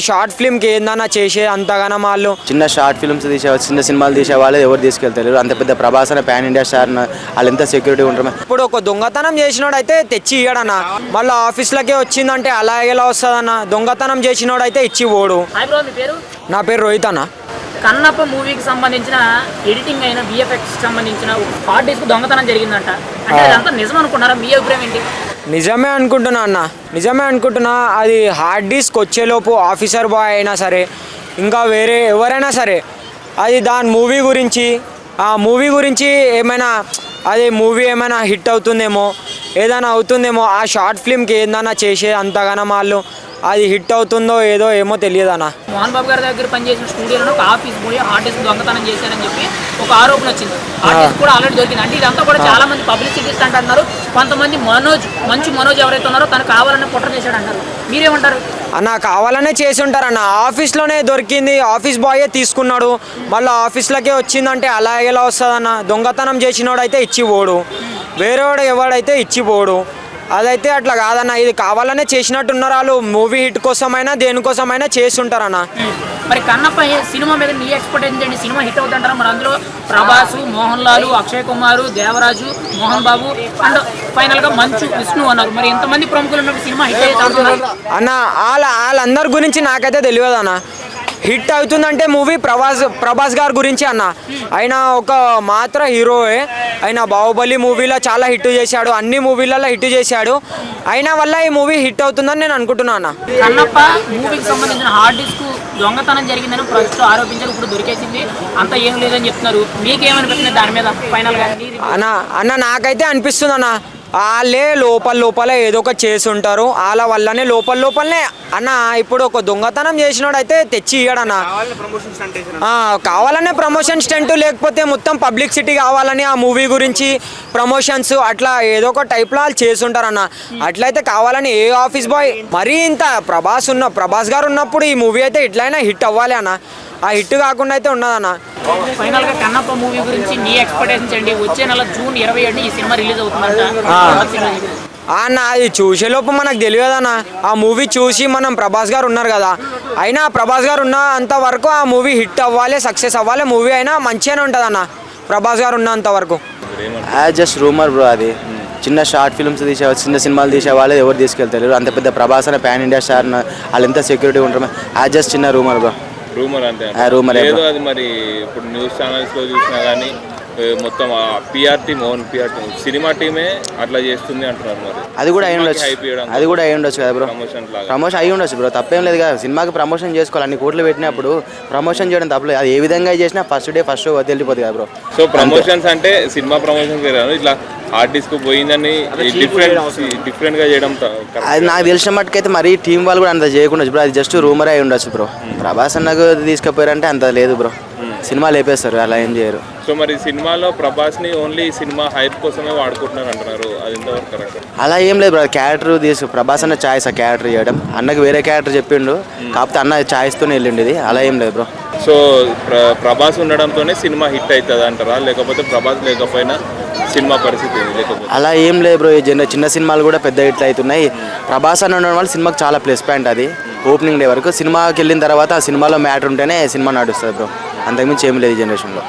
Short ఫిల్మ్కి ఏందన్నా చేసే అంతగానో వాళ్ళు చిన్న షార్ట్ ఫిల్మ్స్ చిన్న సినిమాలు తీసే వాళ్ళు ఎవరు తీసుకెళ్తారు. అంత పెద్ద ప్రభాస్ అనే పాన్ ఇండియా స్టార్ వాళ్ళు ఎంత సెక్యూరిటీ ఉంటారు. ఇప్పుడు ఒక దొంగతనం చేసినోడు అయితే తెచ్చి ఇయ్యడన్న, మళ్ళీ ఆఫీస్లకే వచ్చిందంటే అలా ఎలా వస్తుందన్న? దొంగతనం చేసినోడు అయితే ఇచ్చి పోడు. నా పేరు రోహిత్ అన్న. కన్నప్ప మూవీకి సంబంధించిన ఎడిటింగ్ అయిన విఎఫ్ఎక్స్ సంబంధించిన హార్డ్ డిస్క్ దొంగతనం జరిగిందంట. అంటే అదంతా నిజం అనుకున్నారా? మీ అభిప్రాయం ఏంటి? నిజమే అనుకుంటున్నా అన్న, నిజమే అనుకుంటున్నా. అది హార్డ్ డిస్క్ వచ్చేలోపు ఆఫీసర్ బాయ్ అయినా సరే ఇంకా వేరే ఎవరైనా సరే అది దాని మూవీ గురించి ఏమైనా అది మూవీ ఏమైనా హిట్ అవుతుందేమో, ఏదైనా అవుతుందేమో, ఆ షార్ట్ ఫిల్మ్కి ఏందన్నా చేసే అంతగానో వాళ్ళు అది హిట్ అవుతుందో ఏమో తెలియదు అన్న. మోహన్ బాబు గారి దగ్గర పనిచేసిన స్టూడియోలో ఒక ఆఫీస్ పోయి హార్డ్ డిస్క్ దొంగతనం చేశారని చెప్పి ఒక ఆరోపణ వచ్చింది. హార్డ్ డిస్క్ కూడా ఆల్రెడీ దొరికింది. అంటే ఇదంతా కూడా చాలా మంది పబ్లిసిటీ స్టంట్ అంటున్నారు. కొంతమంది మంచి మనోజ్ ఎవరైతే ఉన్నారో తను కావాలని కుట్ర చేశాడు అంటారు. మీరేమంటారు? అన్న కావాలనే చేసి ఉంటారన్న. ఆఫీస్లోనే దొరికింది, ఆఫీస్ బాయే తీసుకున్నాడు, మళ్ళీ ఆఫీస్లకే వచ్చిందంటే అలా ఎలా వస్తుందన్న? దొంగతనం చేసినోడు అయితే ఇచ్చి పోడు, వేరేవాడు ఎవడైతే ఇచ్చి పోడు. అదైతే అట్లా కాదన్న, ఇది కావాలనే చేసినట్టున్నారు వాళ్ళు. మూవీ హిట్ కోసమైనా దేనికోసమైనా చేస్తుంటారన్న. మరి కన్నప్ప సినిమా మీద మీ ఎక్స్పెక్టేషన్ ఏంటి? సినిమా హిట్ అవుతుంటారా? మరి అందులో ప్రభాస్, మోహన్ లాల్, అక్షయ్ కుమార్, దేవరాజు, మోహన్ బాబు అండ్ ఫైనల్ గా మంచు విష్ణు అన్నారు. మరి ఎంతమంది ప్రముఖులు ఉన్న సినిమా హిట్ అవుతుంది అన్న? వాళ్ళందరి గురించి నాకైతే తెలియదు అన్న. హిట్ అవుతుందంటే మూవీ ప్రభాస్ గారి గురించి అన్న. ఆయన ఒక మాత్ర హీరోయే. ఆయన బాహుబలి మూవీలో చాలా హిట్ చేశాడు, అన్ని మూవీలలో హిట్ చేశాడు. అయినా వల్ల ఈ మూవీ హిట్ అవుతుందని నేను అనుకుంటున్నా అన్న. కన్నప్ప మూవీకి సంబంధించిన హార్డ్ డిస్క్ దొంగతనం జరిగిందని ప్రస్తుతం ఆరోపించారు. ఇప్పుడు దొరికేసింది, అంత ఏం లేదని చెప్తున్నారు. మీకేమనిపిస్తుంది దాని మీద ఫైనల్ గా? అన్న నాకైతే అనిపిస్తుంది అన్న, వాళ్ళే లోపల ఏదో ఒక చేసి ఉంటారు. వాళ్ళ వల్లనే లోపలనే అన్న. ఇప్పుడు ఒక దొంగతనం చేసినోడు అయితే తెచ్చి ఇయ్యడన్న, కావాలనే ప్రమోషన్ స్టంట్, లేకపోతే మొత్తం పబ్లిసిటీ కావాలని ఆ మూవీ గురించి ప్రమోషన్స్ అట్లా ఏదో ఒక టైప్లో వాళ్ళు చేసి ఉంటారన్న. అట్లయితే కావాలని ఏ ఆఫీస్ బాయ్ మరీ ఇంత ప్రభాస్ గారు ఉన్నప్పుడు ఈ మూవీ అయితే ఇట్లయినా హిట్ అవ్వాలి అన్న. ఆ హిట్ కాకుండా అయితే ఉన్నదన్న. ఫైనల్ గా కన్నప్ప మూవీ గురించి మీ ఎక్స్పెక్టేషన్స్ అండి? వచ్చే నెల జూన్ 27 ఈ సినిమా రిలీజ్ అవుతుందంట. అన్న అది చూసేలోపు మనకు తెలియదన్న. ఆ మూవీ చూసి మనం ప్రభాస్ గారు ఉన్నారు కదా, అయినా ప్రభాస్ గారు ఉన్నంత వరకు ఆ మూవీ హిట్ అవ్వాలి, సక్సెస్ అవ్వాలి. మూవీ అయినా మంచిగానే ఉంటుంది అన్న ప్రభాస్ గారు ఉన్నంత వరకు. Just rumour bro. అది చిన్న షార్ట్ ఫిల్మ్స్ చిన్న సినిమాలు తీసే వాళ్ళు ఎవరు తీసుకెళ్తారు. అంత పెద్ద ప్రభాస్ అనే పాన్ ఇండియా స్టార్ వాళ్ళు ఎంత సెక్యూరిటీ ఉంటారు. జస్ట్ చిన్న రూమర్ బ్రో. రూమర్ అంటే ఏదో అది. మరి ఇప్పుడు న్యూస్ ఛానల్స్ లో చూసినా కానీ మొత్తం మోహన్ సినిమా టీమే అట్లా చేస్తుంది అంటున్నారు. మరి అది కూడా అయి ఉండొచ్చు కదా బ్రో. ప్రమోషన్ అయి ఉండొచ్చు బ్రో, తప్పేం లేదు కదా. సినిమాకి ప్రమోషన్ చేసుకోవాలి, అన్ని కోట్లు పెట్టినప్పుడు ప్రమోషన్ చేయడం తప్పలేదు. అది ఏ విధంగా చేసినా ఫస్ట్ షో వెళ్ళిపోతుంది కదా బ్రో. సో ప్రమోషన్స్ అంటే సినిమా ప్రమోషన్ ఇట్లా హార్డ్ డిస్క్ పోయిందని డిఫరెంట్ గా చేయడం అది నాకు తెలిసిన మట్టుకైతే మరి టీం వాళ్ళు కూడా అంత చేయకుండా బ్రో. అది జస్ట్ రూమర్ అయి ఉండొచ్చు బ్రో. ప్రభాస్ అన్నకు తీసుకుపోయారంటే అంత లేదు బ్రో. సినిమా లేపేస్తారు, అలా ఏం చేయరు. సో మరి సినిమాలో ప్రభాస్ ని ఓన్లీ సినిమా హైప్ కోసమే వాడుకుంటున్నారు అంటున్నారు. అది ఎంతవరకు కరెక్ట్? అలా ఏం లేదు బ్రో. క్యారెక్టర్ ప్రభాస్ అన్న ఛాయిస్ ఆ క్యారెక్టర్ చేయడం. అన్నకి వేరే క్యారెక్టర్ చెప్పిండు, కాకపోతే అన్న ఛాయిస్తోనే వెళ్ళిండు. ఇది అలా ఏం లేదు బ్రో. సో ప్రభాస్ ఉండడంతోనే సినిమా హిట్ అవుతుంది అంటారా, లేకపోతే ప్రభాస్ లేకపోయినా సినిమా పరిస్థితి లేకపోతే? అలా ఏం లేదు బ్రో. ఈ చిన్న సినిమాలు కూడా పెద్ద హిట్లు అవుతున్నాయి. ప్రభాస్ అని ఉండడం వల్ల సినిమాకి చాలా ప్లస్ పాయింట్. అది ఓపెనింగ్ డే వరకు. సినిమాకి వెళ్ళిన తర్వాత ఆ సినిమాలో మ్యాటర్ ఉంటేనే సినిమా నడుస్తుంది బ్రో. అంతకుమించి ఏం లేదు ఈ జనరేషన్లో.